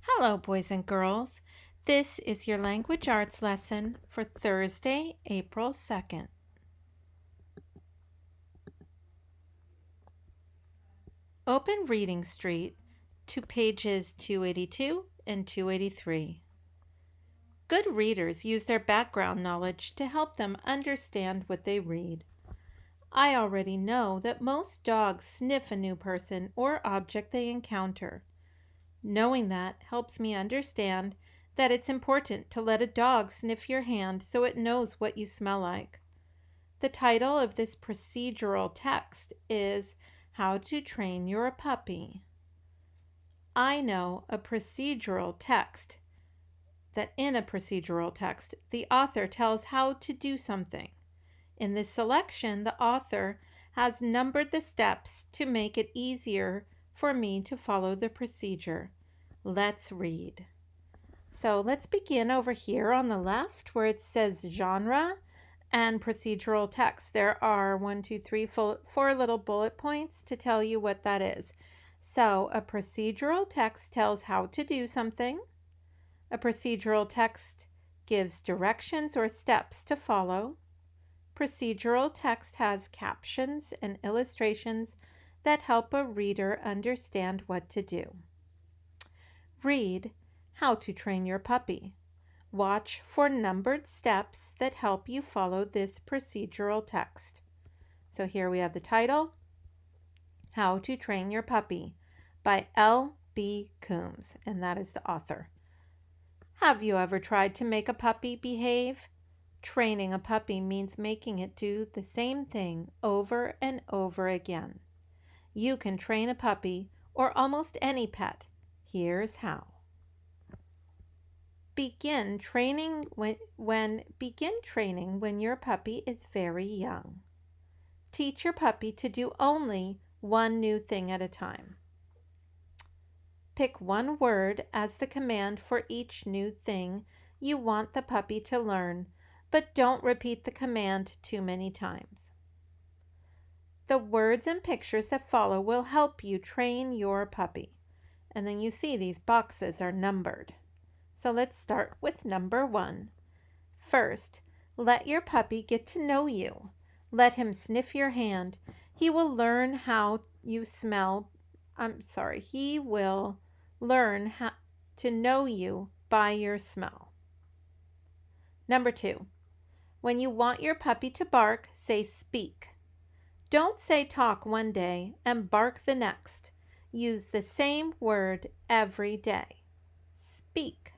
Hello, boys and girls. This is your language arts lesson for Thursday, April 2nd. Open Reading Street to pages 282 and 283. Good readers use their background knowledge to help them understand what they read. I already know that most dogs sniff a new person or object they encounter. Knowing that helps me understand that it's important to let a dog sniff your hand so it knows what you smell like. The title of this procedural text is How to Train Your Puppy. I know a procedural text that in a procedural text, the author tells how to do something. In this selection, the author has numbered the steps to make it easier for me to follow the procedure. Let's read. So let's begin over here on the left where it says genre and procedural text. There are 4 little bullet points to tell you what that is. So a procedural text tells how to do something. A procedural text gives directions or steps to follow. Procedural text has captions and illustrations that help a reader understand what to do. Read How to Train Your Puppy. Watch for numbered steps that help you follow this procedural text. So here we have the title, How to Train Your Puppy by L.B. Coombs, and that is the author. Have you ever tried to make a puppy behave? Training a puppy means making it do the same thing over and over again. You can train a puppy or almost any pet. Here's how. Begin training when your puppy is very young. Teach your puppy to do only one new thing at a time. Pick one word as the command for each new thing you want the puppy to learn, but don't repeat the command too many times. The words and pictures that follow will help you train your puppy. And then you see these boxes are numbered. So let's start with number 1. First, let your puppy get to know you. Let him sniff your hand. He will learn how you smell. He will learn how to know you by your smell. Number 2, when you want your puppy to bark, say speak. Don't say talk one day and bark the next. Use the same word every day. Speak.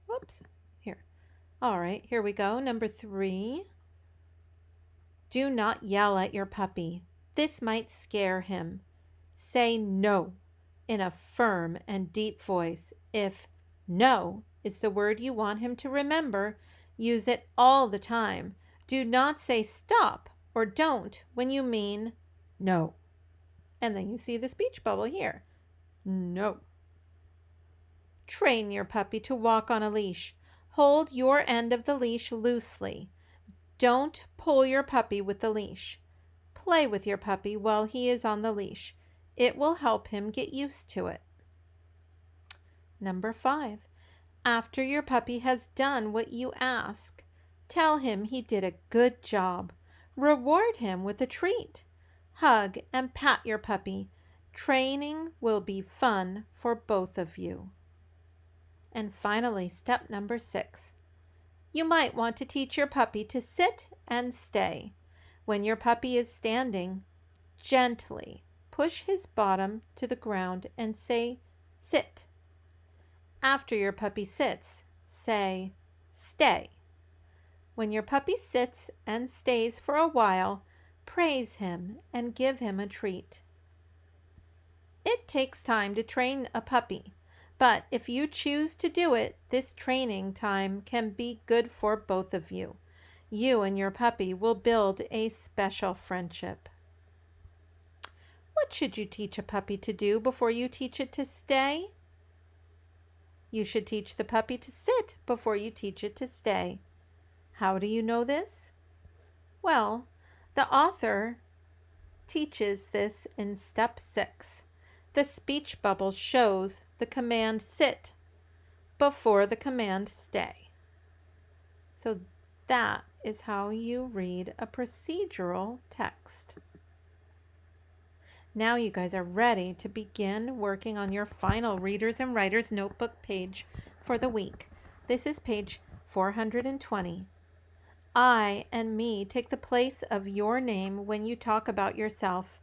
Whoops, here. All right, here we go. Number 3. Do not yell at your puppy. This might scare him. Say no in a firm and deep voice. If no is the word you want him to remember, use it all the time. Do not say stop or don't when you mean no. And then you see the speech bubble here. No. Train your puppy to walk on a leash. Hold your end of the leash loosely. Don't pull your puppy with the leash. Play with your puppy while he is on the leash. It will help him get used to it. Number 5. After your puppy has done what you ask, tell him he did a good job. Reward him with a treat. Hug and pat your puppy. Training will be fun for both of you. And finally, step number 6. You might want to teach your puppy to sit and stay. When your puppy is standing, gently push his bottom to the ground and say, sit. After your puppy sits, say, stay. When your puppy sits and stays for a while, praise him and give him a treat. It takes time to train a puppy, but if you choose to do it, this training time can be good for both of you. You and your puppy will build a special friendship. What should you teach a puppy to do before you teach it to stay? You should teach the puppy to sit before you teach it to stay. How do you know this? Well, the author teaches this in step 6. The speech bubble shows the command sit before the command stay. So that is how you read a procedural text. Now you guys are ready to begin working on your final Readers and Writers Notebook page for the week. This is page 420. I and me take the place of your name when you talk about yourself.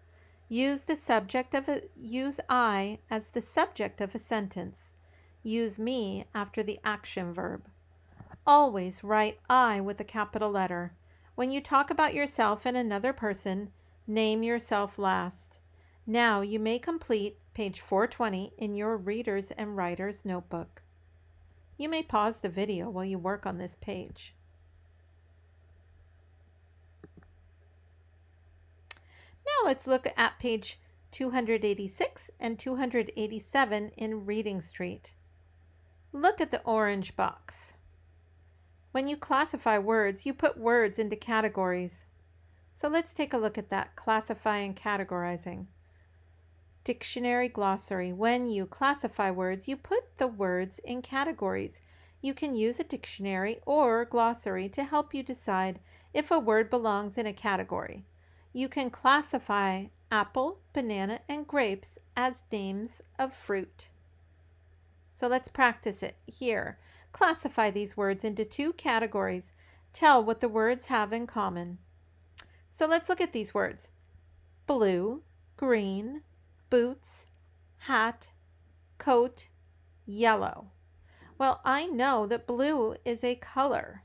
Use I as the subject of a sentence. Use me after the action verb. Always write I with a capital letter. When you talk about yourself and another person, name yourself last. Now you may complete page 420 in your Readers and Writers Notebook. You may pause the video while you work on this page. Now let's look at page 286 and 287 in Reading Street. Look at the orange box. When you classify words, you put words into categories. So let's take a look at that, classifying, categorizing. Dictionary, glossary. When you classify words, you put the words in categories. You can use a dictionary or glossary to help you decide if a word belongs in a category. You can classify apple, banana, and grapes as names of fruit. So let's practice it here. Classify these words into 2 categories. Tell what the words have in common. So let's look at these words. Blue, green, boots, hat, coat, yellow. Well, I know that blue is a color.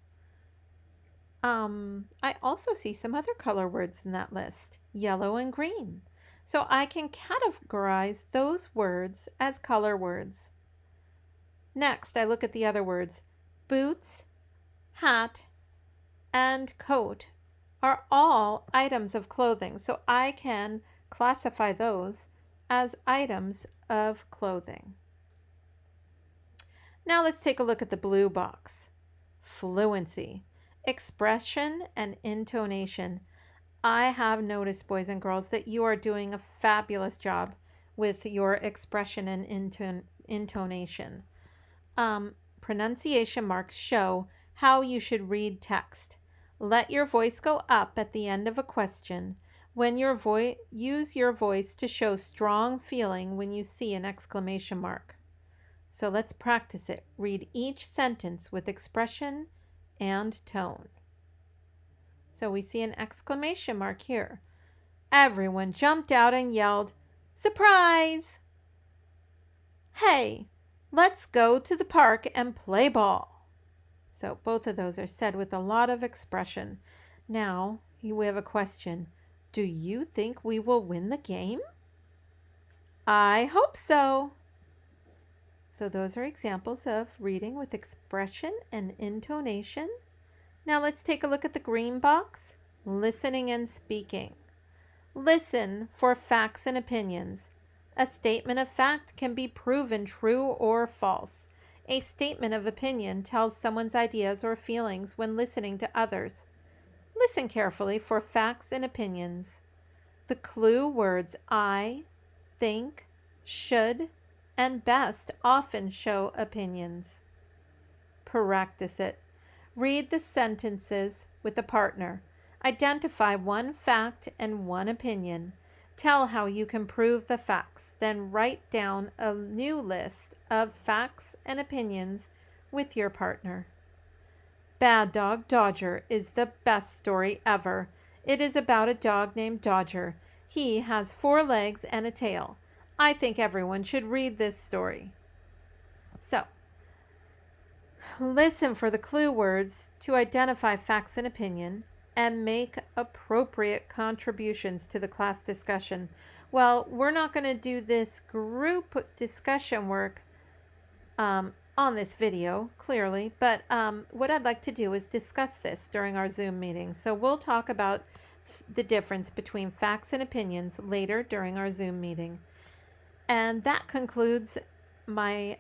I also see some other color words in that list, yellow and green. So I can categorize those words as color words. Next, I look at the other words. Boots, hat, and coat are all items of clothing, so I can classify those as items of clothing. Now let's take a look at the blue box. Fluency, expression, and intonation. I have noticed, boys and girls, that you are doing a fabulous job with your expression and intonation. Pronunciation marks show how you should read text. Let your voice go up at the end of a question. When use your voice to show strong feeling when you see an exclamation mark. So let's practice it. Read each sentence with expression and tone. So we see an exclamation mark here. Everyone jumped out and yelled, "Surprise!" Hey, let's go to the park and play ball. So both of those are said with a lot of expression. Now we have a question. Do you think we will win the game? I hope so. So those are examples of reading with expression and intonation. Now let's take a look at the green box, listening and speaking. Listen for facts and opinions. A statement of fact can be proven true or false. A statement of opinion tells someone's ideas or feelings when listening to others. Listen carefully for facts and opinions. The clue words I, think, should, and best often show opinions. Practice it. Read the sentences with a partner. Identify one fact and one opinion. Tell how you can prove the facts. Then write down a new list of facts and opinions with your partner. Bad Dog Dodger is the best story ever. It is about a dog named Dodger. He has 4 legs and a tail. I think everyone should read this story. So, listen for the clue words to identify facts and opinion and make appropriate contributions to the class discussion. Well, we're not going to do this group discussion work on this video, clearly, but what I'd like to do is discuss this during our Zoom meeting. So we'll talk about the difference between facts and opinions later during our Zoom meeting. And that concludes my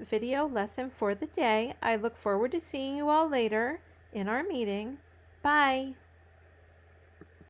video lesson for the day. I look forward to seeing you all later in our meeting. Bye.